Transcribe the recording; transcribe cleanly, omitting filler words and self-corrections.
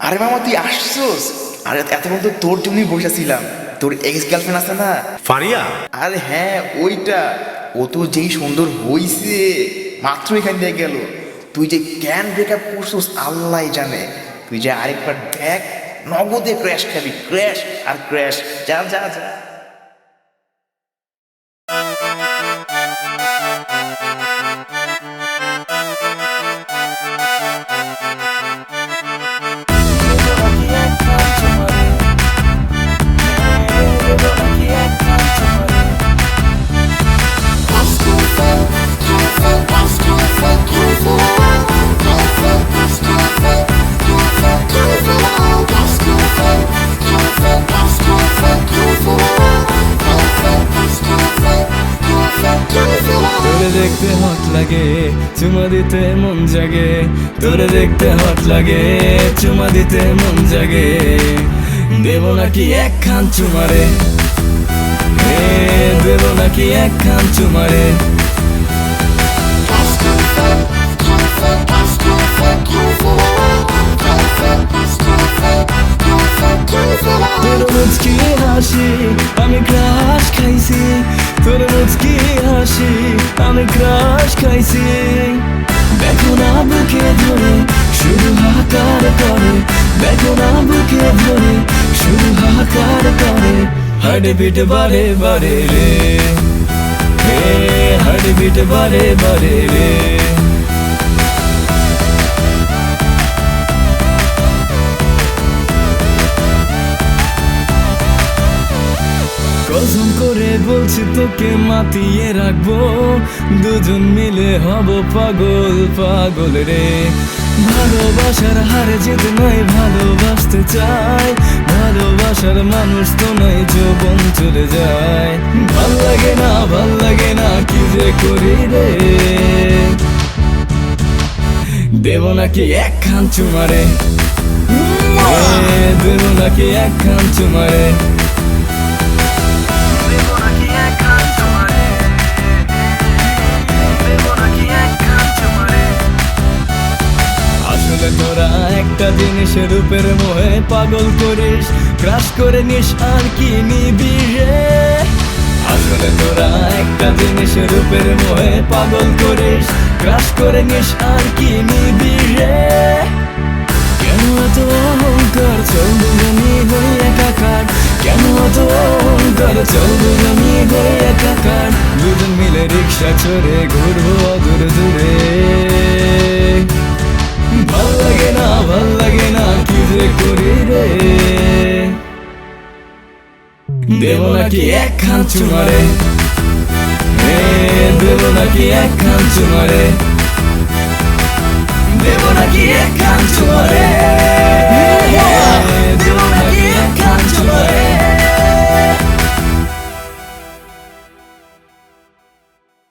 আরে মামা তুই আসছোস? আরে এতক্ষণ তো তোর জন্যই বসেছিলাম। তোর এক্স গার্লফ্রেন্ড আছে না, ফারিয়া? আরে হ্যাঁ ওইটা। ও তো যেই সুন্দর হইছে, মাত্র এখান দিয়ে গেল। তুই যে ক্যান ব্রেকআপ করছোস আল্লাহ জানে। তুই যে আরেকবার দেখ, নগদে ক্র্যাশ খাবি, ক্র্যাশ আর ক্র্যাশ। যা যা যা। তোরে দেখতে হট লাগে, চুমা দিতে মন জাগে। তোরে দেখতে হট লাগে, চুমা দিতে মন জাগে। দেব নাকি একখান চুমারে, দেব নাকি একখান চুমারে। তোর মুচকি হাসি আমি ক্রাশ খাইছি, তোর মুচকি হাসি আমি ক্রাশ খাইছি। দেখো না বুকে ধরে শুধু হাহাকার করে, দেখো না বুকে ধরে শুধু হাহাকার করে। হার্ট বিট বারে বারে রে, হার্ট বিট বারে বারে রে। কসম করে বলছি তোকে মাতিয়ে রাখবো, দুজন মিলে হব পাগল পাগল রে। ভালোবাসার হারে যেতে নয়, ভালোবাসতে চাই। ভালোবাসার মানুষ তো নয়, যৌবন চলে যায়। ভাল লাগে না, ভাল লাগে না, কি যে করি রে। দেব নাকি একখান চুমারে, দেব নাকি একখান চুমারে। আসলে তোরা একটা জিনিসের রূপের মোহে পাগল করিস, ক্রাশ করে নিস আর কি নিবি রে। আসলে তোরা একটা জিনিসের রূপের মোহে পাগল করিস, ক্রাশ করে নিস আর কি নিবি রে। কেন এত অহংকার, চল দুজনই হই একাকার। কেন এত অহংকার, চল দুজনই হই একাকার। দুজন মিলে রিক্সা চড়ে ঘুরবো দূর দূরে। ভাল লাগে না, ভাল লাগে না, কি যে করি রে। দেব নাকি একখান চুমারে, দেব নাকি একখান চুমারে।